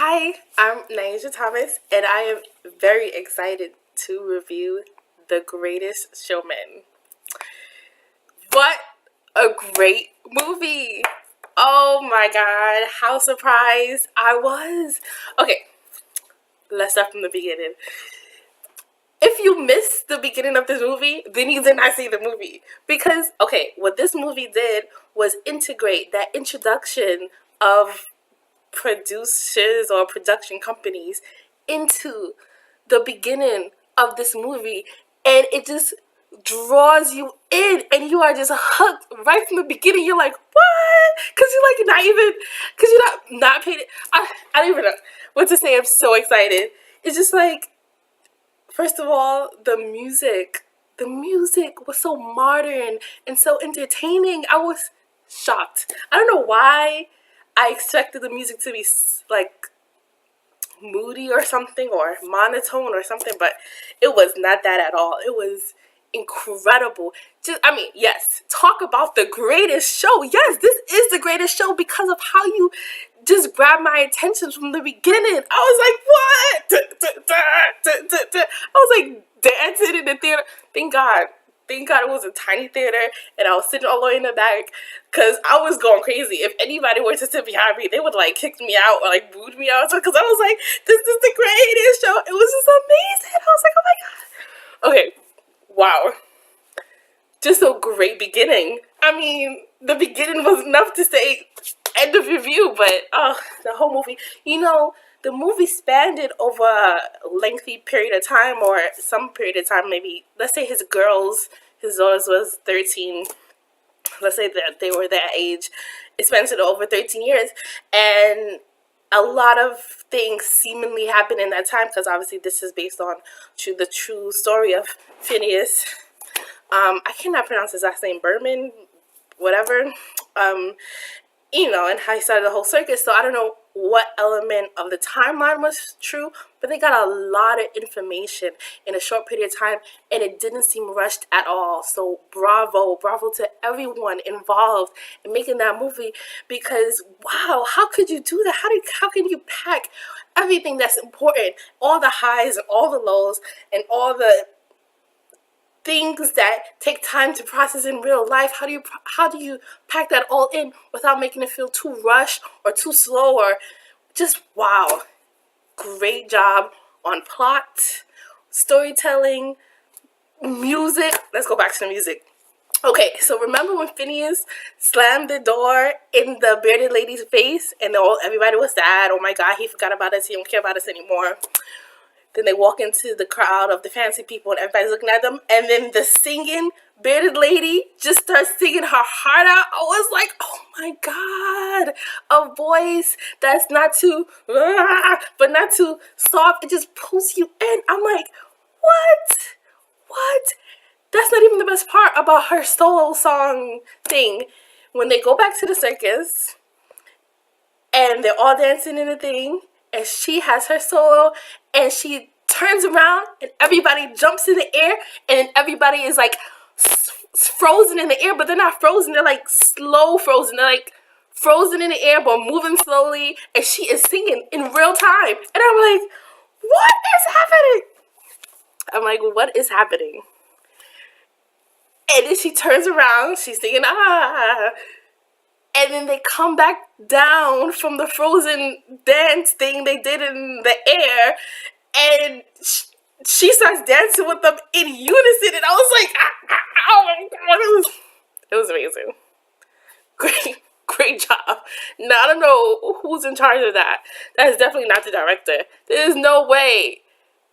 Hi, I'm Naisha Thomas, and I am very excited to review The Greatest Showman. What a great movie! Oh my god, how surprised I was. Okay, let's start from the beginning. If you missed the beginning of this movie, then you did not see the movie. Because, okay, what this movie did was integrate that introduction of producers or production companies into the beginning of this movie, and it just draws you in and you are just hooked right from the beginning. You're like, what? Because you're like not even, because you're not paid. I don't even know what to say. I'm so excited. It's just like, first of all, the music was so modern and so entertaining. I was shocked. I don't know why I expected the music to be like moody or something or monotone or something, but it was not that at all. It was incredible. Yes, talk about the greatest show. Yes, this is the greatest show because of how you just grabbed my attention from the beginning. I was like, what? I was like dancing in the theater. Thank God. Thank God it was a tiny theater and I was sitting all the way in the back because I was going crazy. If anybody were to sit behind me, they would like kick me out or like booed me out because I was like, this is the greatest show. It was just amazing. I was like, oh my God. Okay, wow. Just a great beginning. I mean, the beginning was enough to say end of review, but the whole movie, the movie spanned it over a lengthy period of time or some period of time, maybe, let's say his daughters was 13, let's say that they were that age. It spans it over 13 years, and a lot of things seemingly happened in that time because obviously this is based on the true story of Phineas. I cannot pronounce his last name, Berman, whatever. Um, and how he started the whole circus. So I don't know what element of the timeline was true, but they got a lot of information in a short period of time, and it didn't seem rushed at all. So bravo to everyone involved in making that movie, because wow, how could you do that? How can you pack everything that's important, all the highs and all the lows and all the things that take time to process in real life? How do you pack that all in without making it feel too rushed or too slow? Or just wow, great job on plot, storytelling, music. Let's go back to the music. Okay, so remember when Phineas slammed the door in the bearded lady's face and everybody was sad? Oh my God, he forgot about us. He don't care about us anymore. Then they walk into the crowd of the fancy people and everybody's looking at them. And then the singing bearded lady just starts singing her heart out. I was like, oh my God, a voice that's not too, but not too soft. It just pulls you in. I'm like, what? What? That's not even the best part about her solo song thing. When they go back to the circus and they're all dancing in the thing, and she has her solo, and she turns around, and everybody jumps in the air, and everybody is like frozen in the air, but they're not frozen. They're like slow frozen. They're like frozen in the air, but moving slowly, and she is singing in real time. And I'm like, what is happening? I'm like, what is happening? And then she turns around, she's singing, and then they come back down from the frozen dance thing they did in the air, and she starts dancing with them in unison, and I was like, oh my God, it was amazing. Great job. Now, I don't know who's in charge of that. That is definitely not the director. There is no way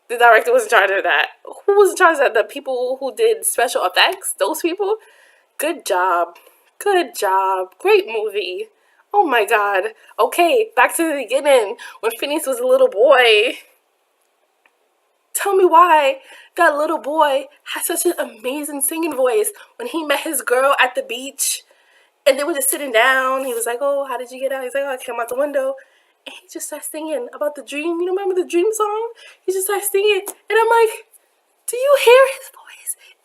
the director was in charge of that. Who was in charge of that? The people who did special effects? Those people? Good job. Good job. Great movie. Oh my God. Okay, back to the beginning. When Phineas was a little boy. Tell me why that little boy had such an amazing singing voice when he met his girl at the beach. And they were just sitting down. He was like, oh, how did you get out? He's like, oh, I came out the window. And he just started singing about the dream. You remember the dream song? He just started singing. And I'm like, do you hear his voice?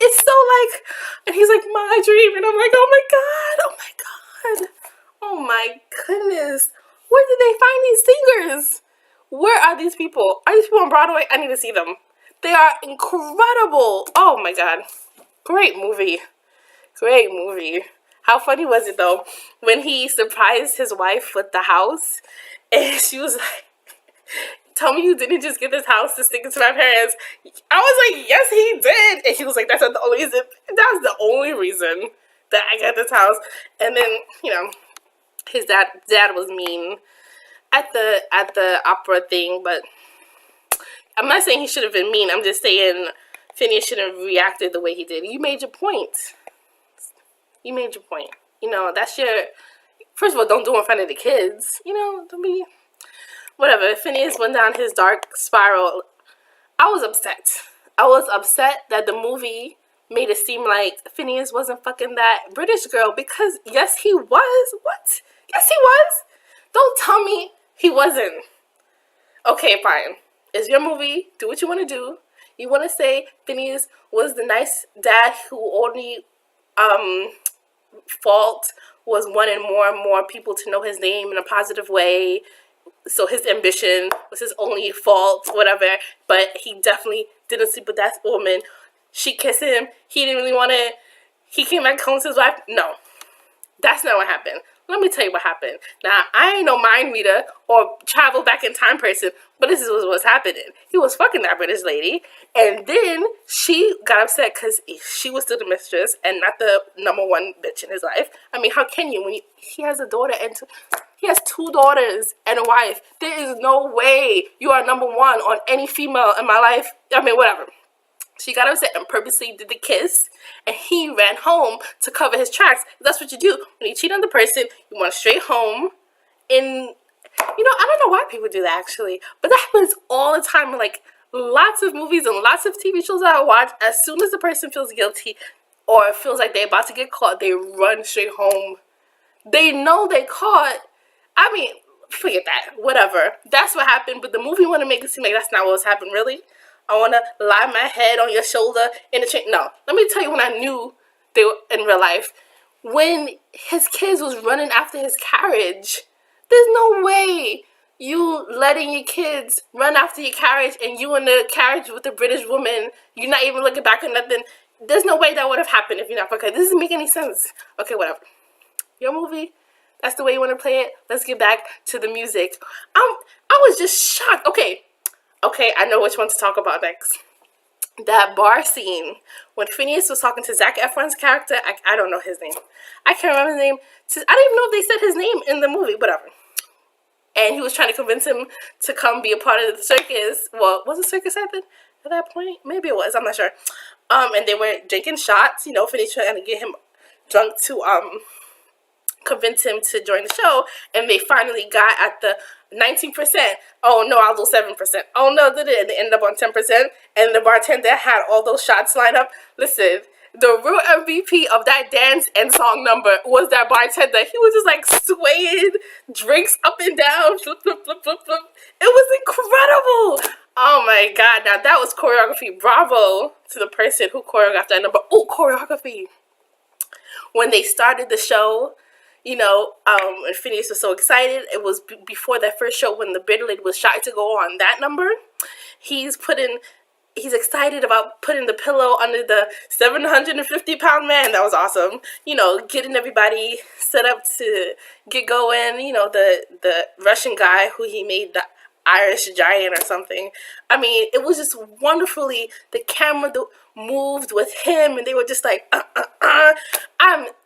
It's so like, and he's like, my dream. And I'm like, oh my God, oh my God. Oh my goodness. Where did they find these singers? Where are these people? Are these people on Broadway? I need to see them. They are incredible. Oh my god. Great movie. Great movie. How funny was it though when he surprised his wife with the house and she was like, tell me you didn't just get this house to stick it to my parents. I was like, yes he did. And he was like, that's not the only reason. That's the only reason that I got this house. And then, his dad was mean at the opera thing, but I'm not saying he should have been mean. I'm just saying Phineas shouldn't have reacted the way he did. You made your point. You made your point. That's your... First of all, don't do it in front of the kids. Don't be... Whatever. Phineas went down his dark spiral. I was upset. I was upset that the movie made it seem like Phineas wasn't fucking that British girl, because yes, he was. What? Yes, he was. Don't tell me he wasn't. Okay, fine. It's your movie. Do what you want to do. You want to say Phineas was the nice dad who only fault was wanting more and more people to know his name in a positive way. So his ambition was his only fault, whatever. But he definitely didn't sleep with that woman. She kissed him. He didn't really want it. He came back home to his wife. No, that's not what happened. Let me tell you what happened. Now, I ain't no mind reader or travel back in time person, but this is what was happening. He was fucking that British lady, and then she got upset because she was still the mistress and not the number one bitch in his life. I mean, how can you when he has a daughter and he has 2 daughters and a wife? There is no way you are number one on any female in my life. I mean, whatever. She got upset and purposely did the kiss, and he ran home to cover his tracks. That's what you do when you cheat on the person. You want straight home. And I don't know why people do that actually, but that happens all the time. Like lots of movies and lots of TV shows that I watch. As soon as the person feels guilty or feels like they're about to get caught, they run straight home. They know they caught. I mean, forget that. Whatever. That's what happened. But the movie want to make it seem like that's not what was happening. Really. I want to lie my head on your shoulder in the train. No, let me tell you when I knew they were in real life. When his kids was running after his carriage. There's no way you letting your kids run after your carriage and you in the carriage with the British woman. You're not even looking back or nothing. There's no way that would have happened if you're not. Okay, this doesn't make any sense. Okay, whatever. Your movie. That's the way you want to play it. Let's get back to the music. I was just shocked. Okay, I know which one to talk about next. That bar scene when Phineas was talking to Zac Efron's character. I don't know his name. I can't remember his name. I don't even know if they said his name in the movie. Whatever. And he was trying to convince him to come be a part of the circus. Well, was the circus happening at that point? Maybe it was. I'm not sure. And they were drinking shots. Phineas trying to get him drunk to convince him to join the show, and they finally got at the 19%. Oh no, I'll do 7%. Oh no, and they ended up on 10%. And the bartender had all those shots lined up. Listen, the real MVP of that dance and song number was that bartender. He was just like swaying drinks up and down, flip, flip, flip, flip, flip. It was incredible. Oh my god, now that was choreography. Bravo to the person who choreographed that number. Oh, choreography. When they started the show, and Phineas was so excited. It was before that first show when the Bitter Lady was shy to go on that number. He's excited about putting the pillow under the 750-pound man. That was awesome. Getting everybody set up to get going. The Russian guy who he made the Irish giant or something. I mean, it was just wonderfully, the camera moved with him, and they were just like,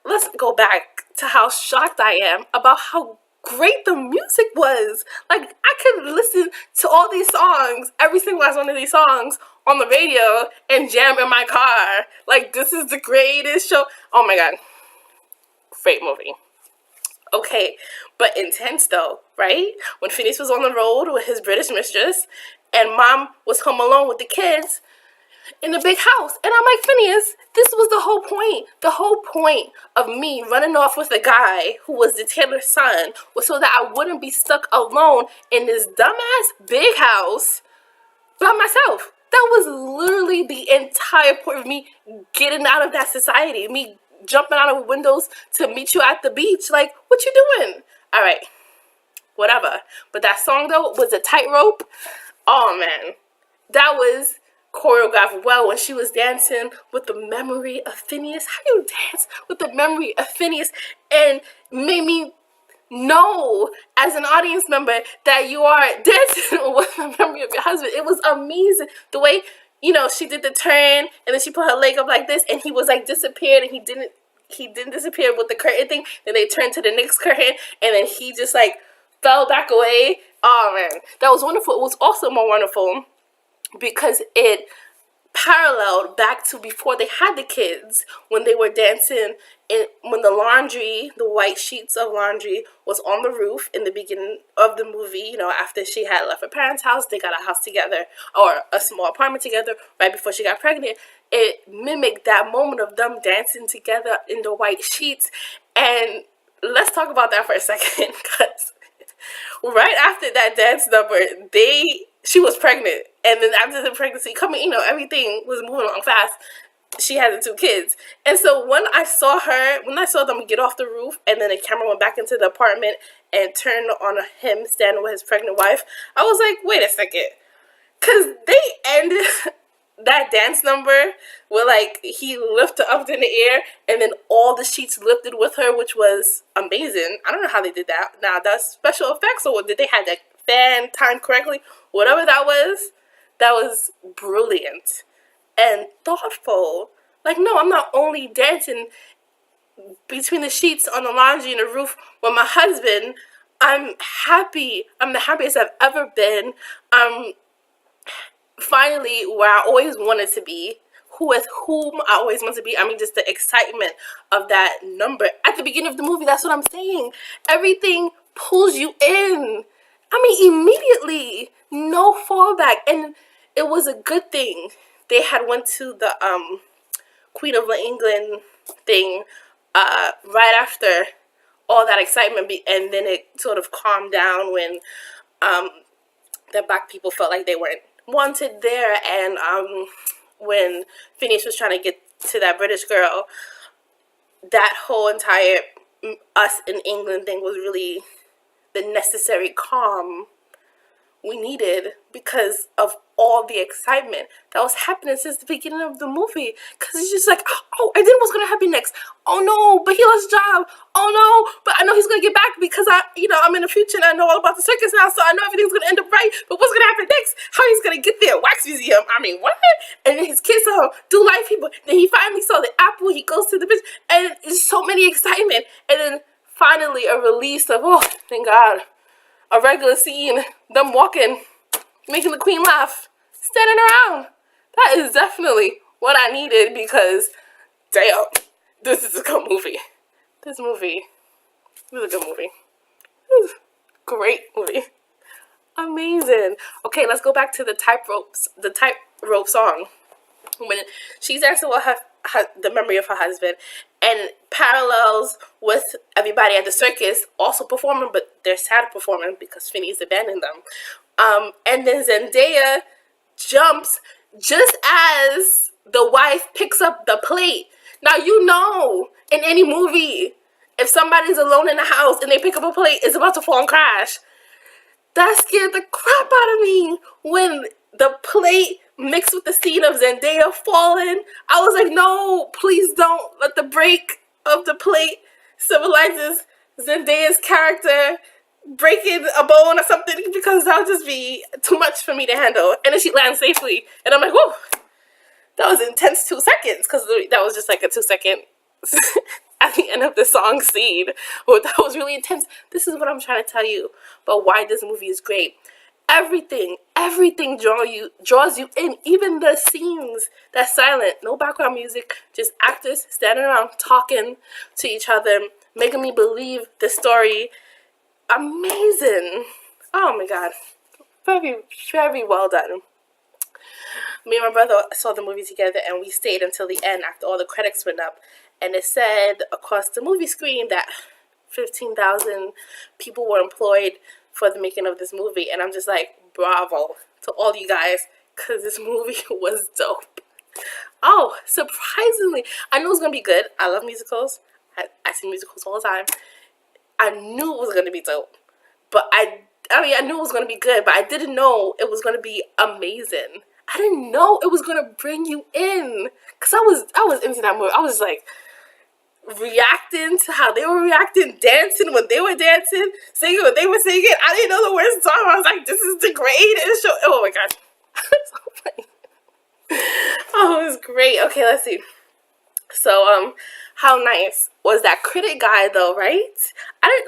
let's go back to how shocked I am about how great the music was. Like, I could listen to all these songs, every single last one of these songs on the radio and jam in my car. Like, this is the greatest show. Oh my god. Great movie. Okay, but intense though, right? When Phineas was on the road with his British mistress and mom was home alone with the kids in the big house. And I'm like, Phineas, this was the whole point. The whole point of me running off with a guy who was the tailor's son was so that I wouldn't be stuck alone in this dumbass big house by myself. That was literally the entire point of me getting out of that society, me jumping out of windows to meet you at the beach. Like, what you doing? All right. whatever. But that song though was a tightrope. Oh man, that was choreographed well when she was dancing with the memory of Phineas. How do you dance with the memory of Phineas? And made me know as an audience member that you are dancing with the memory of your husband. It was amazing the way, you know, she did the turn and then she put her leg up like this and he was like disappeared and he didn't disappear with the curtain thing. Then they turned to the next curtain and then he just like fell back away. Oh man, that was wonderful. It was also more wonderful because it paralleled back to before they had the kids, when they were dancing when the laundry, the white sheets of laundry was on the roof in the beginning of the movie. You know, after she had left her parents' house, they got a house together, or a small apartment together right before she got pregnant. It mimicked that moment of them dancing together in the white sheets. And let's talk about that for a second, because right after that dance number, she was pregnant, and then after the pregnancy coming, you know, everything was moving along fast. She had the 2 kids, and so when I saw them get off the roof, and then the camera went back into the apartment and turned on him standing with his pregnant wife, I was like, wait a second, because they ended that dance number where like he lifted up in the air and then all the sheets lifted with her, which was amazing. I don't know how they did that. Now that's special effects, or did they have that fan timed correctly? Whatever that was brilliant and thoughtful. Like, no, I'm not only dancing between the sheets on the laundry and the roof with my husband. I'm happy. I'm the happiest I've ever been. I'm finally where I always wanted to be, with whom I always wanted to be. I mean, just the excitement of that number at the beginning of the movie. That's what I'm saying. Everything pulls you in. I mean, immediately, no fallback, and it was a good thing they had went to the Queen of England thing right after all that excitement, and then it sort of calmed down when the Black people felt like they weren't wanted there, and when Phineas was trying to get to that British girl, that whole entire us in England thing was really the necessary calm we needed because of all the excitement that was happening since the beginning of the movie. Because it's just like, oh, and then what's going to happen next? Oh no, but he lost his job. Oh no, but I know he's going to get back because I'm in the future and I know all about the circus now, so I know everything's going to end up right. But what's going to happen next? How he's going to get there? Wax museum. I mean, what? And then his kids do life people. Then he finally saw the apple. He goes to the beach, and it's so many excitement. And then finally a release of, oh, thank God, a regular scene, them walking, making the queen laugh, standing around. That is definitely what I needed because, damn, this is a good movie. This is a good movie. This is a great movie. Amazing. Okay, let's go back to the tightrope song. When she's dancing with the memory of her husband, and parallels with everybody at the circus also performing, but they're sad performing because Phineas abandoned them. And then Zendaya jumps just as the wife picks up the plate. Now, you know, in any movie, if somebody's alone in the house and they pick up a plate, it's about to fall and crash. That scared the crap out of me when the plate mixed with the scene of Zendaya falling. I was like, no, please don't let the break of the plate symbolizes Zendaya's character breaking a bone or something, because that would just be too much for me to handle. And then she lands safely, and I'm like, whoa, that was intense 2 seconds, because that was just like a 2-second at the end of the song scene. Well, that was really intense. This is what I'm trying to tell you about why this movie is great. Everything draws you in. Even the scenes that's silent, no background music, just actors standing around talking to each other, making me believe the story. Amazing. Oh my God, very, very well done. Me and my brother saw the movie together, and we stayed until the end after all the credits went up, and it said across the movie screen that 15,000 people were employed for the making of this movie. And I'm just like, bravo to all you guys, because this movie was dope. Oh, surprisingly, I knew it was going to be good. I love musicals. I see musicals all the time. I knew it was going to be dope. but I mean, I knew it was gonna be good, but I didn't know it was gonna be amazing. I didn't know it was gonna bring you in, cause I was into that movie. I was like reacting to how they were reacting, dancing when they were dancing, singing when they were singing. I didn't know the words of the song. I was like, this is the greatest show. Oh my gosh, so funny. Oh, it was great. Okay, let's see. So, how nice was that critic guy though, right? I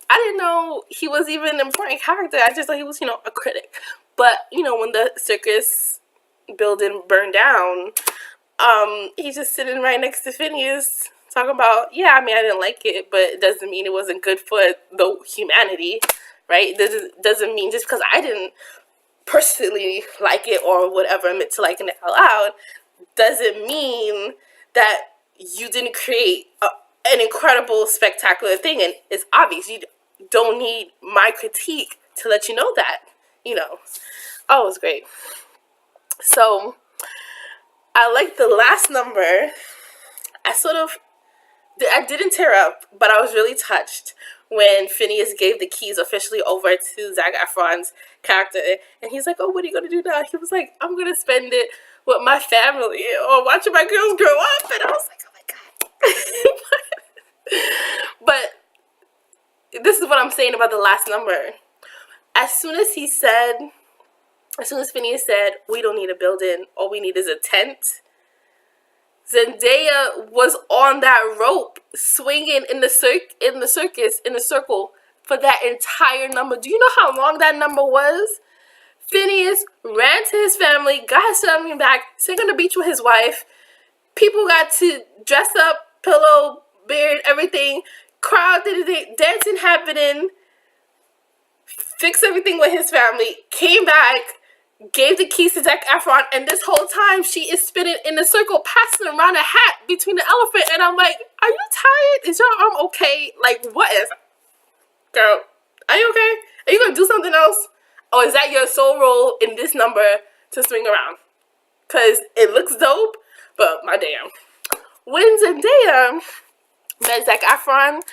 didn't know he was even an important character. I just thought he was, a critic. But, when the circus building burned down, he's just sitting right next to Phineas talking about, yeah, I mean, I didn't like it, but it doesn't mean it wasn't good for the humanity, right? Doesn't mean just because I didn't personally like it or whatever, admit to liking it out loud, doesn't mean that you didn't create an incredible, spectacular thing. And it's obvious. You don't need my critique to let you know that, Oh, it was great. So, I like the last number. I didn't tear up, but I was really touched when Phineas gave the keys officially over to Zac Efron's character. And he's like, oh, what are you going to do now? He was like, I'm going to spend it with my family or watching my girls grow up. And I was like, oh my God. But this is what I'm saying about the last number. As soon as Phineas said, we don't need a building, all we need is a tent, Zendaya was on that rope, swinging in the circus, in a circle, for that entire number. Do you know how long that number was? Phineas ran to his family, got his family back, sang on the beach with his wife. People got to dress up, pillow, beard, everything. Crowd did it, dancing happening. Fixed everything with his family. Came back, gave the keys to Zac Efron, and this whole time she is spinning in a circle, passing around a hat between the elephant, and I'm like, are you tired? Is your arm okay? Like, what is... Girl, are you okay? Are you gonna do something else? Or is that your sole role in this number to swing around? Because it looks dope, but my damn. When Zendaya met Zac Efron,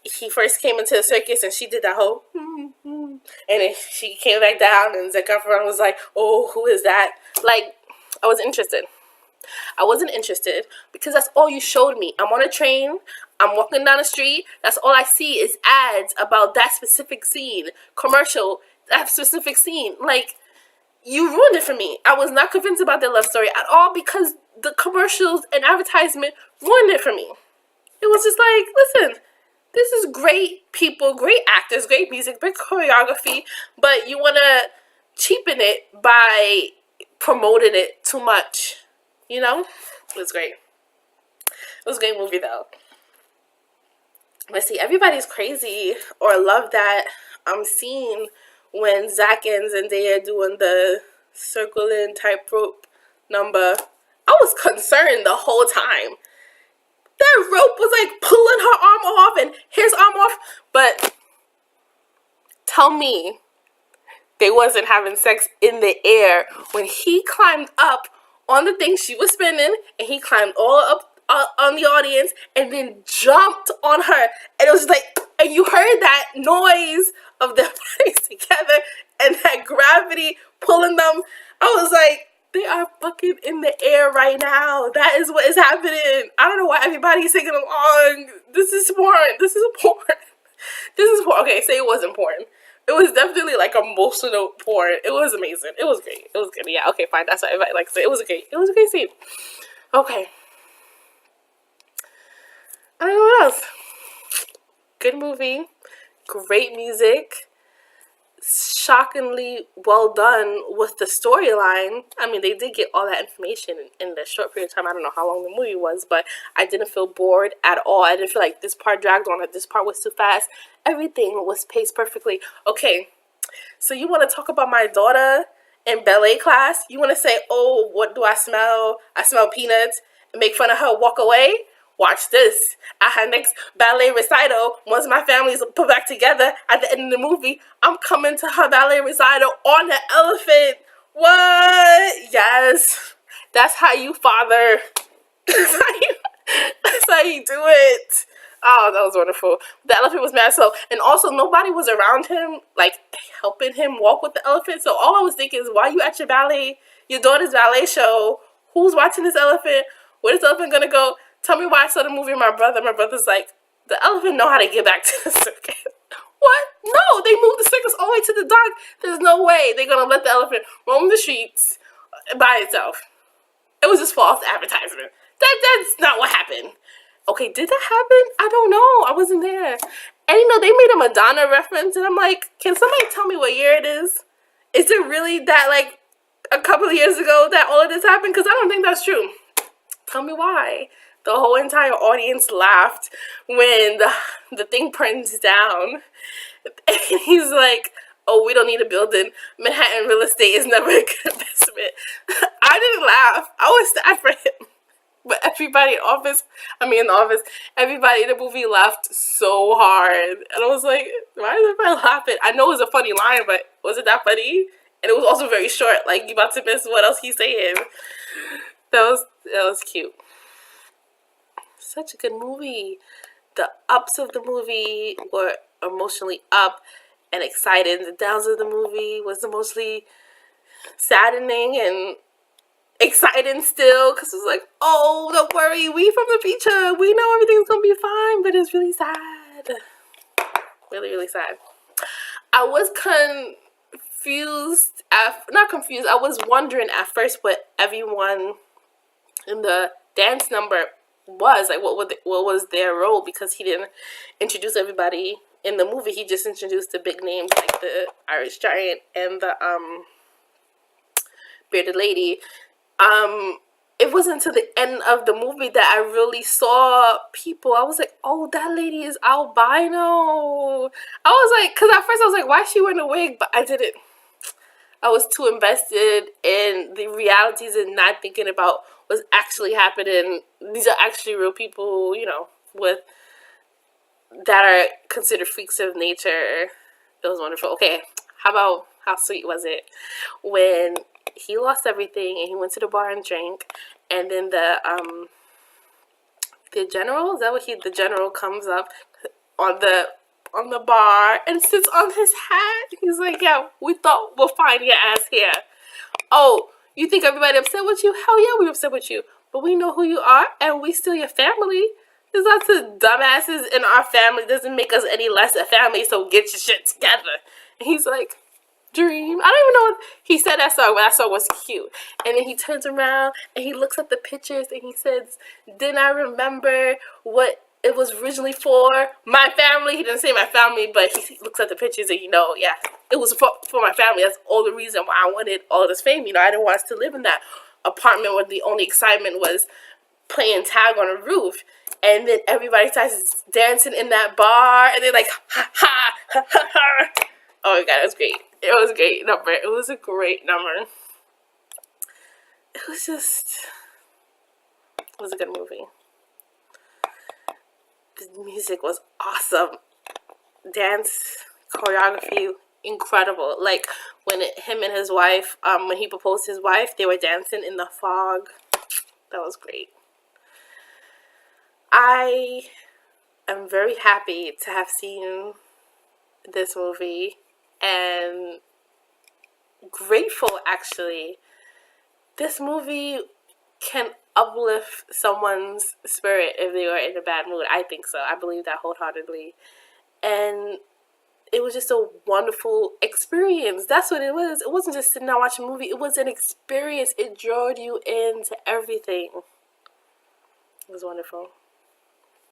he first came into the circus and she did that whole and then she came back down and Zac Efron was like, oh, who is that? Like, I wasn't interested because that's all you showed me. I'm on a train, I'm walking down the street, that's all I see is ads about that specific scene, commercial, that specific scene. Like, you ruined it for me. I was not convinced about their love story at all because the commercials and advertisement ruined it for me. It was just like, listen, this is great people, great actors, great music, great choreography, but you want to cheapen it by promoting it too much, It was great. It was a great movie, though. But see, everybody's crazy or love that scene when Zac and Zendaya doing the circling tightrope number. I was concerned the whole time. That rope was like pulling her arm off and his arm off. But tell me they wasn't having sex in the air when he climbed up on the thing she was spinning and he climbed all up on the audience and then jumped on her. And it was like, and you heard that noise of their bodies together and that gravity pulling them. I was like, they are fucking in the air right now. That is what is happening. I don't know why everybody's singing along. This is porn. This is porn. This is porn. Okay, say it wasn't porn. It was definitely like emotional porn. It was amazing. It was great. It was good. Yeah, okay, fine. That's what I like to say. It was great. It was a great scene. Okay. I don't know what else. Good movie. Great music. Shockingly well done with the storyline. I mean, they did get all that information in the short period of time. I don't know how long the movie was, but I didn't feel bored at all. I didn't feel like this part dragged on or this part was too fast. Everything was paced perfectly. Okay, so you want to talk about my daughter in ballet class? You want to say, oh, what do I smell? I smell peanuts. And make fun of her, walk away? Watch this. At her next ballet recital, once my family's put back together at the end of the movie, I'm coming to her ballet recital on the elephant. What? Yes. That's how you father. That's how you do it. Oh, that was wonderful. The elephant was mad slow. And also, nobody was around him, like, helping him walk with the elephant. So all I was thinking is, why are you at your daughter's ballet show? Who's watching this elephant? Where's the elephant gonna go? Tell me why I saw the movie with my brother. My brother's like, the elephant know how to get back to the circus. What? No, they moved the circus all the way to the dock. There's no way they're gonna let the elephant roam the streets by itself. It was just false advertisement. That's not what happened. Okay, did that happen? I don't know. I wasn't there. And they made a Madonna reference, and I'm like, can somebody tell me what year it is? Is it really that, like, a couple of years ago that all of this happened? Because I don't think that's true. Tell me why. The whole entire audience laughed when the thing burns down. And he's like, oh, we don't need a building. Manhattan real estate is never a good investment. I didn't laugh. I was sad for him. But everybody in the office, everybody in the movie laughed so hard. And I was like, why is everybody laughing? I know it was a funny line, but was it that funny? And it was also very short. Like, you about to miss what else he's saying. That was cute. Such a good movie. The ups of the movie were emotionally up and excited. The downs of the movie was emotionally saddening and exciting still, because it was like, oh, don't worry, we from the future, we know everything's gonna be fine. But it's really sad, really, really sad. I was not confused, I was wondering at first what everyone in the dance number was, like, what was their role, because he didn't introduce everybody in the movie. He just introduced the big names, like the Irish Giant and the bearded lady. It wasn't until the end of the movie that I really saw people. I was like, oh, that lady is albino. I was like, because at first I was like, why is she wearing a wig? But I didn't. I was too invested in the realities and not thinking about what's actually happening. These are actually real people, that are considered freaks of nature. It was wonderful. Okay, how sweet was it when he lost everything and he went to the bar and drank, and then the general, the general comes up on the bar and sits on his hat. He's like, yeah, we thought we'll find your ass here. Oh, you think everybody upset with you? Hell yeah, we're upset with you. But we know who you are, and we still your family. There's lots of dumbasses in our family. Doesn't make us any less a family, so get your shit together. And he's like, dream. I don't even know what he said that song, but that song was cute. And then he turns around and he looks at the pictures and he says, didn't I remember what it was originally for? My family. He didn't say my family, but he looks at the pictures and yeah, it was for my family. That's all the reason why I wanted all this fame. I didn't want us to live in that apartment where the only excitement was playing tag on a roof. And then everybody starts dancing in that bar and they're like, ha ha ha ha ha. Oh my god, it was great. It was a great number. It was a great number. It was a good movie. The music was awesome. Dance, choreography, incredible. Like, when him and his wife, when he proposed to his wife, they were dancing in the fog. That was great. I am very happy to have seen this movie, and grateful, actually. This movie can uplift someone's spirit if they were in a bad mood. I think so. I believe that wholeheartedly. And it was just a wonderful experience. That's what it was. It wasn't just sitting down watching a movie. It was an experience. It drew you into everything. It was wonderful.